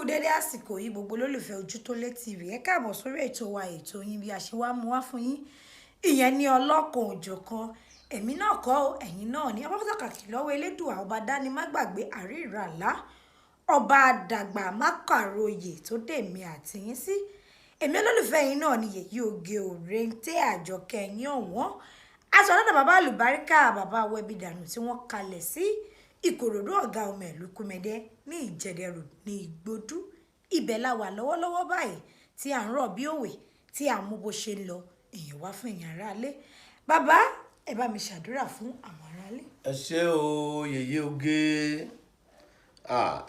dédé àsìkò yìí gbogbo olólùfẹ́ Ojútólé TV ẹ káàbọ̀ sórí ètò wa ètò yín bí a ṣe wá mú wá fún yín ìyẹn ní ọlọ́kan òjọ̀kan èmi náà kọ́ ẹ̀yin náà ní ọba pàtàkì lọ́wọ́ elédùà ọba dání má gbàgbé àríìràlá ọba àdàgbà má kàròyè tó dèmi àti yín sí èmi olólùfẹ́ yín náà ni yèyí oge òrèǹté àjọkẹ́ yín ọ̀wọ́n aṣọ ọ̀dọ́dọ̀ bàbá àlùbáríkà bàbá wẹbi dànù tí wọ́n kalẹ̀ sí Ìkòròdú ọ̀gá ọmọ ìlú Kúmẹdẹ ní Ìjẹ̀dẹ̀rù ní Ìgbòdú ibẹ̀ la wà lọ́wọ́lọ́wọ́ báyìí tí à ń rọ̀ bí òwe tí à ń mú bó ṣe ń lọ èèyàn wá fún èèyàn aráalé bàbá ẹ bá mi ṣàdúrà fún àwọn aráalé. ẹ ṣé o yèyé oge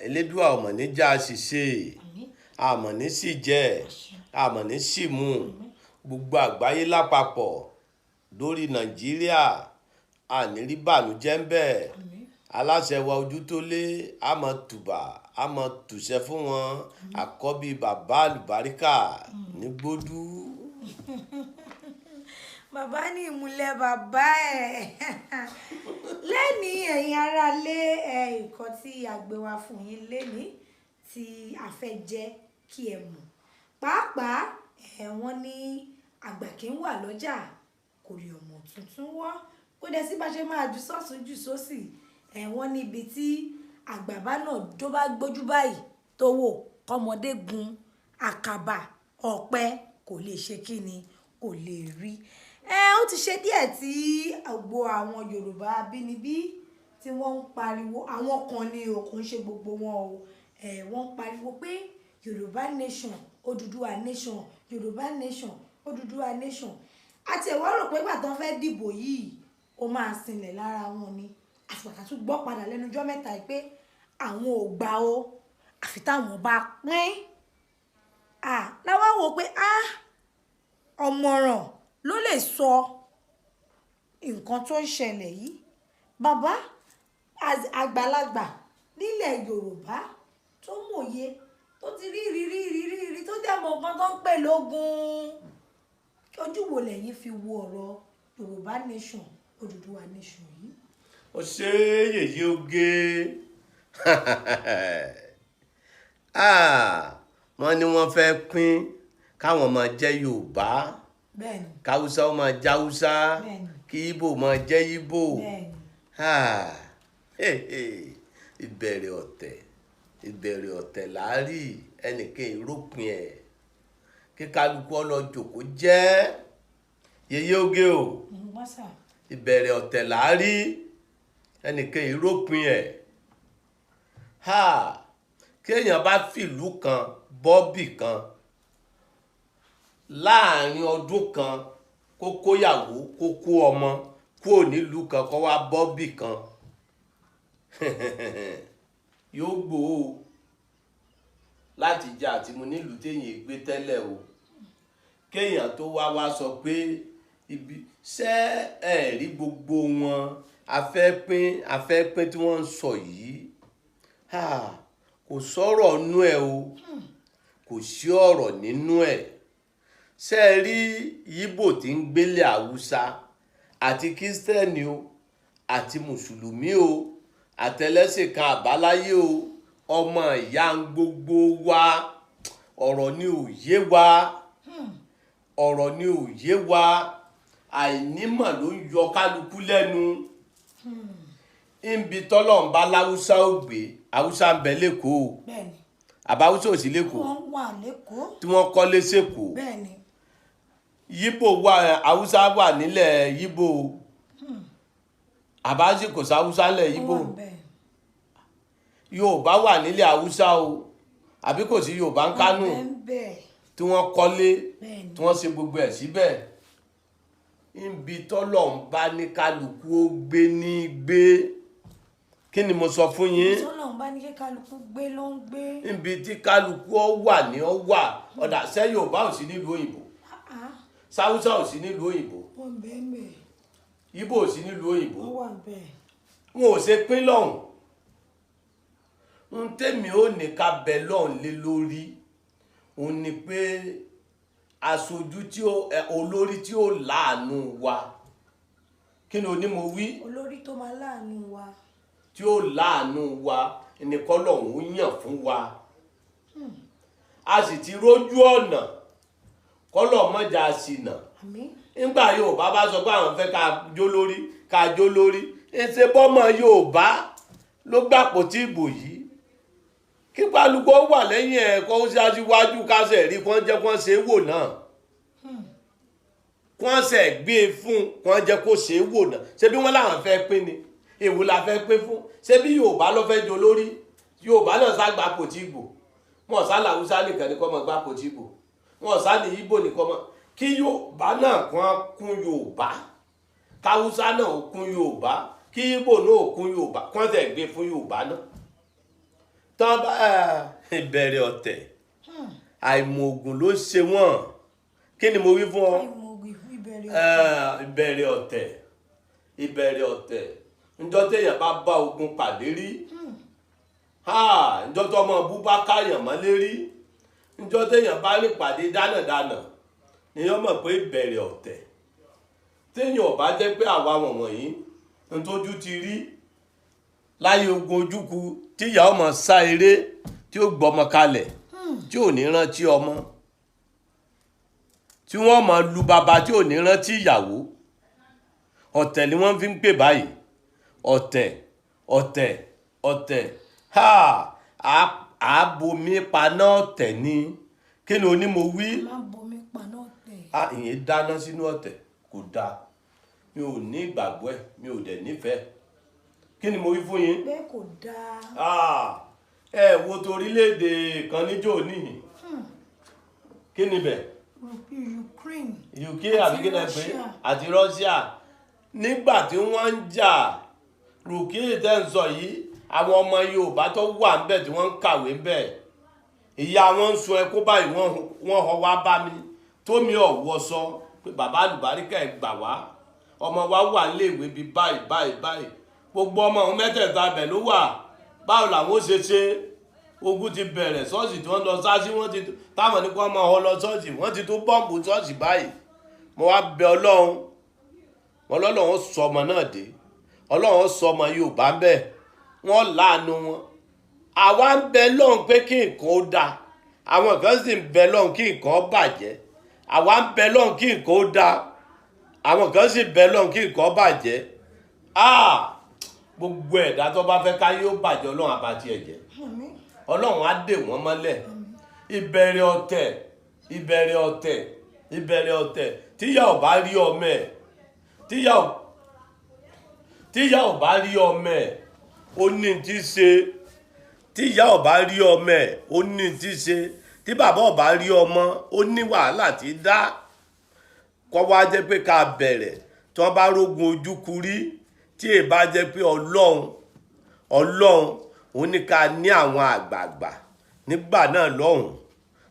elédùà ọmọ níjà ṣiṣẹ àmọ ní sì jẹ àmọ ní sì mú gbogbo àgbáyé lápapọ̀ lórí Nàìjíríà ànírí bànújẹ́ ń bẹ aláṣẹ wa Ojútólé àmọ́ tùbà àmọ́ tùṣẹ́ fún wọn àkọ́bí bàbá àlùbáríkà ní Gbódú. Bàbá ní ìmúlẹ̀ bàbá ẹ̀ lẹ́ni ẹ̀yin ará lé nǹkan tí a gbé wá fún yín lẹ́ni tí a fẹ́ jẹ́ kí ẹ mọ̀ pàápàá wọ́n ní àgbà kì í wà lọ́jà kò rí ọmọ tuntun wọ́ kó dẹ̀ sí bá ṣe máa jù sọ́ọ̀sì jù sósì wọ́n níbi tí àgbàbá náà tó bá gbójú báyìí tó wò kọ́mọdé gun àkàbà ọ̀pẹ kò lè ṣe kí ni kò lè rí ó ti ṣe díẹ̀ tí àgbo àwọn Yorùbá abínibí tí wọ́n ń pariwo àwọn kan ní o kò ń ṣe gbogbo wọn o wọ́n ń pariwo pé Yorùbá nation Odùduwà nation Yorùbá nation Odùduwà nation àti ẹ̀wọ́n rò pé ìgbà tó ń fẹ́ dìbò yìí ó máa sinlẹ̀ lára wọn ni àfìgbà tó gbọ́ padà lẹ́nu ọjọ́ mẹ́ta yìí pé àwọn ò gbà o àfi táwọn bá pín láwa wò pé ọ̀mọ̀ràn ló lè sọ nǹkan tó ń ṣẹlẹ̀ yìí bàbá àgbàlagbà nílẹ̀ Yorùbá tó mòye tó ti rí tó jẹ́ mọ̀ nǹkan tó ń pè lógun ojú wo lẹ́yìn fi wo ọ̀rọ̀ Yorùbá nation Odùduwà nation yìí. ó ṣe yèyé oge wọ́n ní wọ́n fẹ́ pín káwọn máa jẹ́ Yorùbá káwúsá ó máa jẹ́ Haúsá kí Ìgbò máa jẹ́ Ìgbò ìbẹ̀rẹ̀ ọ̀tẹ̀ láàrí ẹnìkan ìrópin ẹ̀ kí kálukú ọlọ́jòkó jẹ́ yèyé oge o ìbẹ̀rẹ̀ ọ̀tẹ̀ láàrí ẹnìkan ìrópin ẹ̀ kéèyàn bá fìlú kan bọ́bì kan láàrin ọdún kan kó kóyàwó kó kó ọmọ kúrò nílùú kan kó wá bọ́bì kan yóò gbòó láti jẹ àtìmú nílùú téèyàn gbé tẹ́lẹ̀ o kéèyàn tó wá sọ pé ibi ṣé ẹ rí gbogbo wọn afẹ́pín tí wọ́n ń sọ yìí kò sọ̀rọ̀ nú ẹ̀ o kò sí ọ̀rọ̀ nínú ẹ̀ ṣé ẹ rí Ìgbò tí ń gbélé Haúsá àti Kírísítẹ́nì o àti Mùsùlùmí o àtẹlẹ́sìn kan àbáláyé o ọmọ ìyá ń gbogbo wa ọ̀rọ̀ ni ò yé wa ọ̀rọ̀ ni ò yé wa àìnímọ̀ ló ń yọ kálukú lẹ́nu níbi tọ́lọ́run bá láwùsá ò gbé Haúsá ń bẹ lẹ́kọ̀ọ́ àbá Haúsá ò sí lẹ́kọ̀ọ́ tí wọ́n kọ́lé sẹ́kọ̀ọ́ Ìgbò wà Haúsá wà nílẹ̀ Ìgbò àbá sì kò sí Haúsá nílẹ̀ Ìgbò Yorùbá wà nílẹ̀ Haúsá o àbí kò sí Yorùbá ń Kánò tí wọ́n kọ́lé tí wọ́n ṣe gbogbo ẹ̀ síbẹ̀ níbi tọ́lọ́run bá ní kálukú ó gbé ní gbé kí ni mo sọ fún yín tọ́lọ́run bá ní kí kálukú gbé ló ń gbé níbi tí kálukú ó wà ní ó wà ọ̀dà ṣé Yorùbá ò sí nílùú òyìnbó Sáúsá ò sí nílùú òyìnbó Ìgbò ò sí nílùú òyìnbó wọn ò ṣe pín lọ́hùn ń tèmi ó ní ká bẹ lọ́hùn lé lórí òun ni pé aṣojú tí olórí tí ó láàánú wa kí ni oní mo wí olórí tó máa láàánú wa tí ó láàánú wa ẹnìkan lọ́hùn ó yàn fún wa a sì ti rójú ọ̀nà kọ́lọ̀ mọ́jà ṣìnà. nígbà Yorùbá bá sọ pé àwọn fẹ́ ká jó lórí ṣe bọ́mọ Yorùbá ló gbàpò tí ìbò yìí kí pálukọ́ wà lẹ́yìn ẹ̀ kó ṣáṣíwájú kásẹ̀ rí kán jẹ́ kán ṣe é wò náà kán ṣẹ̀ gbé e fún kán jẹ́ kó ṣe é wò náà ṣé bí wọ́n láwọn fẹ́ pín ni èwo la fẹ́ pín fún ṣé bí Yorùbá ló fẹ́ jó lórí Yorùbá náà sá gbàpò tí ìbò wọn sá làwùsá nìkan ní kọ́ mọ́ gbàpò tí ìbò wọn sá ní Ìgbò nìkan mọ́ kí Yorùbá náà kàn kún Yorùbá káwùsá náà kún Yorùbá kí Ìgbò náà kún Yorùbá kán ṣẹ̀ gbé fún Yorùbá náà tán bá ìbẹ̀rẹ̀ ọ̀tẹ̀ àìmọ̀ ògùn ló ṣe wọ́n kí ni mo wí fún ọ ìbẹ̀rẹ̀ ọ̀tẹ̀ ǹjọ́ téèyàn bá bá ogun pàdé rí ǹjọ́ tó ọmọ bú bá káyàn mọ́lé rí ǹjọ́ téèyàn bá lè pàdé dánàdánà nìyẹn mọ̀ pé ìbẹ̀rẹ̀ ọ̀tẹ̀ téèyàn ò bá jẹ́ pé àwa wọ̀nyí ntójú ti rí láyé ogun ojúku tí ìyá ọmọ sá eré tí ó gbọmọ kalẹ̀ tí ò ní rántí ọmọ tí wọ́n mọ̀ lu bàbá tí ò ní rántí ìyàwó ọ̀tẹ̀ ni wọ́n fi ń pè báyìí ọ̀tẹ̀ àbomi paná ọ̀tẹ̀ ni kí ni onímọ̀ wí ìyẹn dáná sínú ọ̀tẹ̀ kò dáa mi ò ní ìgbàgbọ́ ẹ̀ mi ò dẹ̀ nífẹ̀ẹ́ kí ni mo wí fún yín. bẹ́ẹ̀ kò dáa. ẹ wo torílẹ̀-èdè kan níjó níyìn kí ni bẹ̀. Ukraine àbí kí ni ẹ pé àti Russia nígbà tí wọ́n ń jà Ukraine tẹ́ ń sọ yìí àwọn ọmọ Yorùbá tó wà ńbẹ̀ tí wọ́n ń kàwé ńbẹ̀ ìyá wọn ń sun ẹkún báyìí wọ́n họ wá bá mi tómi ọ̀wọ́ sọ pé bàbá Alubarika ẹ̀ gbà wá ọmọ wa wà níléèwé bíi báyìí gbogbo ọmọ ọ̀hún mẹ́tẹ̀ẹ̀ta bẹ̀ ló wà báwo làwọn ó ṣe ogun ti bẹ̀rẹ̀ ṣọ́ọ̀ṣì tí wọ́n lọ sáṣí wọ́n ti táwọn ní kó ọmọ ọ lọ ṣọ́ọ̀ṣì wọ́n ti tún bọ́ǹbù ṣọ́ọ̀ṣì báyìí mo wá bẹ Ọlọ́run wọn lọ́lọ́run sọ ọmọ náà dé Ọlọ́run sọ ọmọ Yorùbá ń bẹ̀ wọ́n láàánú wọn àwa ń bẹ lọ́hùn pé kí nǹkan ó dáa àwọn kan sì ń bẹ lọ́hùn kí nǹkan ó bàjẹ́ àwa ń bẹ lọ́hùn kí nǹkan ó dáa àwọn kan sì bẹ lọ́hùn kí nǹkan ó bàjẹ́ gbogbo ẹ̀dá tó bá fẹ́ ká yóò bàjẹ́ Ọlọ́run àbàtì ẹ̀jẹ̀ Ọlọ́run á dè wọ́n mọ́lẹ̀ ìbẹ̀rẹ̀ ọ̀tẹ̀ tíyà ò bá rí ọmọ ẹ̀ tíyà ò bá rí ọmọ ẹ̀ ó ní tí ṣe tíyà ò bá rí ọmọ ẹ̀ ó ní tí ṣe tí bàbá ò bá rí ọmọ ó ní wàhálà tí dá kọ́ wá jẹ́ pé ká bẹ̀rẹ̀ tí wọ́n bá rógun ojúkú rí tí è bá jẹ́ pé Ọlọ́run òun ní ká ní àwọn àgbààgbà nígbà náà lọ́hùn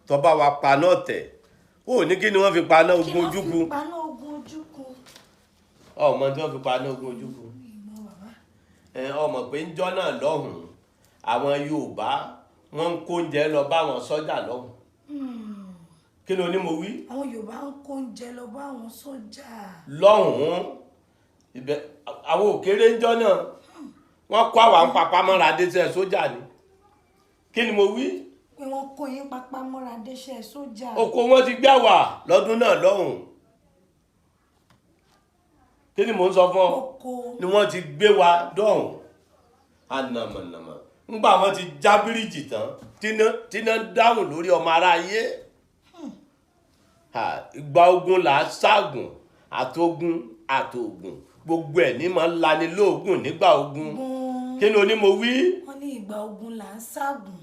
tó bá wa paná ọ̀tẹ̀ ó ní kí ni wọ́n fi paná ogun ojúkú ọmọ tí wọ́n fi paná ogun ojúkú ọmọ pé ń jọ́ náà lọ́hùn àwọn Yorùbá wọ́n ń kó oúnjẹ lọ bá àwọn sọ́jà lọ́hùn kí ni onímọ̀ wí. àwọn Yorùbá ń kó oúnjẹ lọ bá àwọn sọ́jà lọ́hùn ibẹ̀ àwọn òkèrè ń jọ́ náà wọ́n kó àwọn papá mọ́ra déṣẹ́ sójà ni kí ni mo wí. pé wọ́n kó yín papá mọ́ra déṣẹ́ sójà. oko wọn ti gbé àwà lọ́dún náà lọ́hùn kí ni mò ń sọ fún ọ ni wọ́n ti gbé wa dọ̀hùn ànàmọ̀nàmọ̀ ńgbà wọ́n ti já bíríìjì tán tíná dáhùn lórí ọmọ aráyé ìgbà ogun là á ságùn àtògùn gbogbo ẹ̀ ní máa ń lani lóògùn nígbà ogun kí ni onímọ̀ wí. wọ́n ní ìgbà ogun là ń ságùn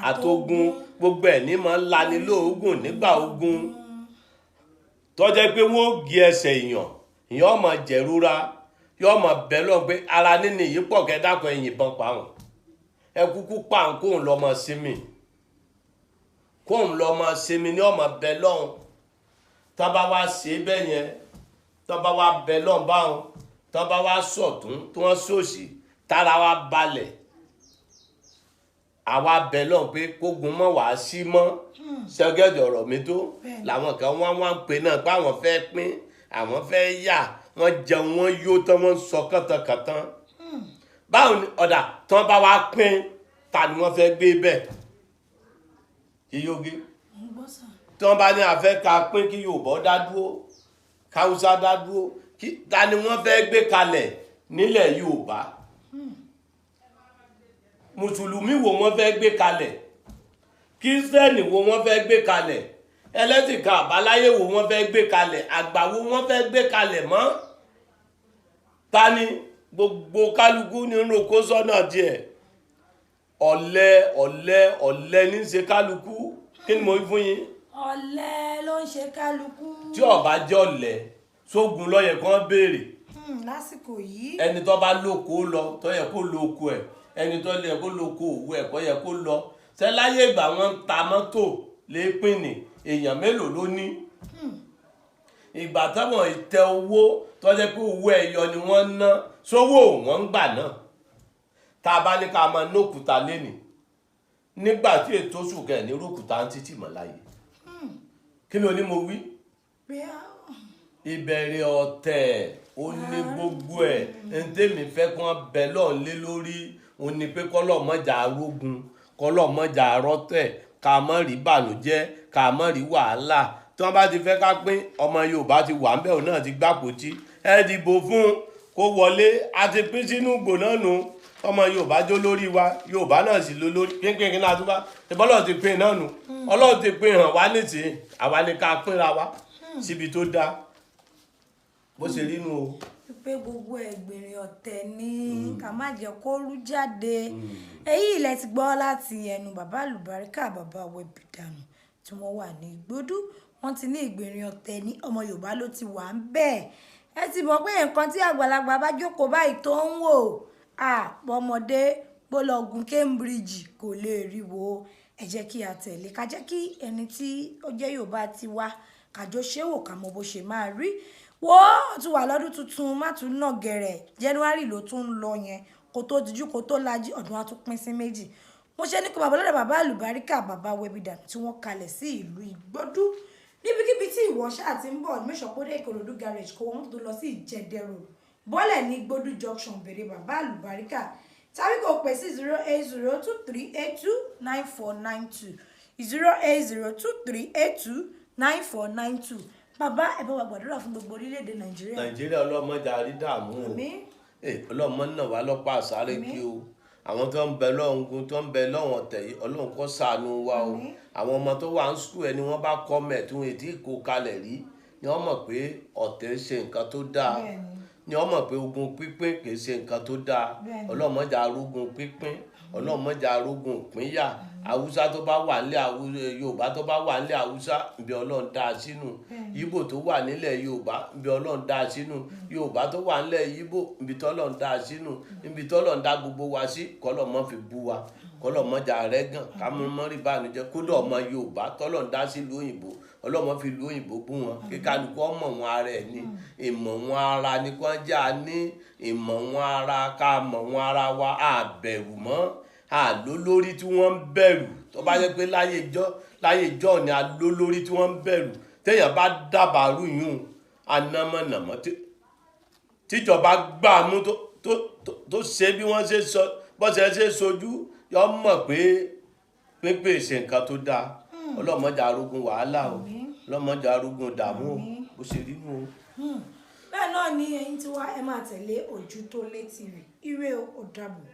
àtògùn gbogbo ẹ̀ ní máa ń lani lóògùn nígbà ogun tó jẹ́ pé wọ́n gé ẹsẹ̀ èèyàn ọmọ jẹ̀rúra yóò mọ̀ bẹ́ẹ̀ lọ pé ara nínú yìí pọ̀ kẹ́dàkọ̀ ìyìnbọn pa wọn ẹ kúkú pa kóun lọ́mọ sinmi ní ọmọ bẹ́ẹ̀ lọ́hùn tó bá wá ṣe bẹ́ẹ̀ yẹn tó bá wá bẹ́ẹ̀ lọ́hùn báwọn tó bá wá sọ̀tún tí wọ́n sòsì tára wá balẹ̀ àwa bẹ́ẹ̀ lọ́hùn pé kógun mọ́ wàá sí mọ́ ṣẹ́gẹ́dì ọ̀rọ̀ mi tó làwọn kan wá ń pè náà pé àwọn fẹ́ pín àwọn fẹ́ yà wọ́n jẹun wọ́n yó tán wọ́n sọ kàntànkàntàn báwo ni ọ̀dà tán bá wá pín ta ni wọ́n fẹ́ gbé bẹ́ẹ̀ iyoge tí wọ́n bá ní a fẹ́ ká pín kí Yorùbá dá dúró káwúsá dá dúró ta ni wọ́n fẹ́ gbé kalẹ̀ nílẹ̀ Yorùbá mùsùlùmí wo wọ́n fẹ́ gbé kalẹ̀ kírísítẹ́nì wo wọ́n fẹ́ gbé kalẹ̀ ẹlẹ́sìn kan àbáláyé wo wọ́n fẹ́ gbé kalẹ̀ àgbà wo wọ́n fẹ́ gbé kalẹ̀ mọ́ ta ni gbogbo kálukú ní roko sọ́nà díẹ̀ ọ̀lẹ ní ṣe kálukú kí ni mo wí fún yín. ọ̀lẹ ló ń ṣe kálukú. tí ọba jẹ́ ọ̀lẹ sógun ló yẹ kán béèrè. lásìkò yìí. ẹni tó bá lóko lọ tó yẹ kó lóko ẹ̀ ẹni tó yẹ kó lóko òwú ẹ̀ kó yẹ kó lọ sẹ́láyé ìgbà wọn ń ta mọ́tò lépìnì èèyàn mélòó ló ní. ìgbà táwọn ìtẹ owó tó jẹ́ pé owó ẹyọ ni wọ́n ń ná sówó wọn ń gbà náà tá a bá ní ká máa nókùtà lénìí nígbà tí ètò ṣùkẹ́ ní rókùtà ń títì mọ́ láyé kí ló ní mo wí. ìbẹ̀rẹ̀ ọ̀tẹ̀ ó ní gbogbo ẹ̀ ń tèmi fẹ́ kí wọ́n bẹ lọ́ọ̀ lé lórí ó ní pé kọ́lọ̀ mọ́jà arógun kọ́lọ̀ mọ́jà arọ́tẹ̀ ká mọ́ rí bànújẹ́ ká mọ́ rí wàhálà tí wọ́n bá ti fẹ́ ká pín ọmọ Yorùbá ti wà ń bẹ̀ náà ti gbàpótí ẹ dìbò fún kó wọlé a ti pín sínú ìgbò náà nù ọmọ Yorùbá jó lórí wa Yorùbá náà sì ló lórí kínkín náà tó bá ìbọ́lọ̀ ti pín náà nù Ọlọ́run ti pín hàn wá nìsín àwa ni ká pínra wa síbi tó dáa bó ṣe rí nù o. pé gbogbo ẹgbẹ̀rin ọ̀tẹ̀ ní ká má jẹ́ kó rú jáde èyí ilẹ̀ ti gbọ́ láti ẹnu bàbá Alubarika bàbá wẹ̀bì dànù tí wọ́n wà ní Ìgbódú wọ́n ti ní ìgbẹ̀rin ọ̀tẹ̀ ní ọmọ Yorùbá ló ti wà ń bẹ́ẹ̀ ẹ ti mọ̀ pé nǹkan tí àgbàlagbà bá jókòó báyìí tó ń wò ọmọdé gbólọ́gùn Cambridge kò lè rí wo ẹ jẹ́ kí a tẹ̀lé ká jẹ́ kí ẹni tí ó jẹ́ Yorùbá ti wá kájọ ṣé wò ká mọ bó ṣe máa rí wo tún wà lọ́dún tuntun má tún nà gẹ̀rẹ̀ January ló tún ń lọ yẹn kó tó dijú kó tó lajú ọdún wa tún pín sí méjì mo ṣe ní kó bàbá lọ́dọ̀ bàbá Alubarika bàbá wẹ̀bìdà tí wọ́n kalẹ̀ sí ìlú Ìgbódú níbikíbi tí ìwọ ṣáà ti ń bọ̀ mẹ́sàn-án Ìkòròdú garage kó wọ́n tó lọ sí Ìjẹ̀dẹ̀ road bọ́lẹ̀ ní Ìgbódú junction bèrè bàbá Alubarika tàbí kò pè sí 08023829492 08023829492 bàbá ẹ bá wa gbàdúrà fún gbogbo orílẹ̀-èdè Nàìjíríà ọlọ́mọdé àrídààmú ọlọ́mọ náà wà lọ́pàá àsáré kí o àwọn tó ń bẹ lọ́hùn tó ń bẹ lọ́hùn ọ̀tẹ̀ yìí Ọlọ́run kó ṣàánú wa o àwọn ọmọ tó wà ń sùkúù ẹni wọ́n bá kọ́ mẹ̀ tí wọ́n èdè kó kalẹ̀ rí ni wọ́n mọ̀ pé ọ̀tẹ̀ ṣe nǹkan tó dáa ni wọ́n mọ̀ pé ogun pínpín kì í ṣe nǹkan tó dáa ọlọ́mọdé arógun pínpín ọlọ́mọdé arógun ìpínyà Haúsá tó bá wà nílẹ̀ Yorùbá tó bá wà nílẹ̀ Haúsá ibi Ọlọ́run dá sínú Ìgbò tó wà nílẹ̀ Yorùbá ibi Ọlọ́run dá sínú Yorùbá tó wà nílẹ̀ Ìgbò ibi tọ́lọ́run dá sínú ibi tọ́lọ́run dá gbogbo wa sí kọ́lọ́mọ fi bú wa kọ́lọ́mọ jà rẹ́gàn kámọ́mọ́ rí bánújẹ́ kódà ọmọ Yorùbá tọ́lọ́run dá sí ìlú òyìnbó ọlọ́mọ fi ìlú òyìnbó bú wọn kíkálukú ọmọ wọn ara ẹ̀ ní ìmọ̀ wọn ara ní kí wọ́n jà ní ìmọ̀ wọn ara ká mọ̀ wọn ara wa àbẹ̀rù mọ́ àlólórí tí wọ́n ń bẹ̀rù tó bá yẹ pé láyé ìjọ ni àlólórí tí wọ́n ń bẹ̀rù téèyàn bá dábàárù yún anamọ̀nàmọ́ tíjọba gbà mú tó ṣe bí wọ́n ṣe sọ bọ́sẹ̀ ṣe sojú yọ mọ̀ pé pépè ṣe nǹkan tó dáa ọlọ́mọdé arógun wàhálà o ọlọ́mọdé arógun dààmú o bó ṣe rí nù o. bẹ́ẹ̀ náà ni ẹ̀yin tí wá ẹ máa tẹ̀lé Ojútólé TV ire o ó dàbọ̀.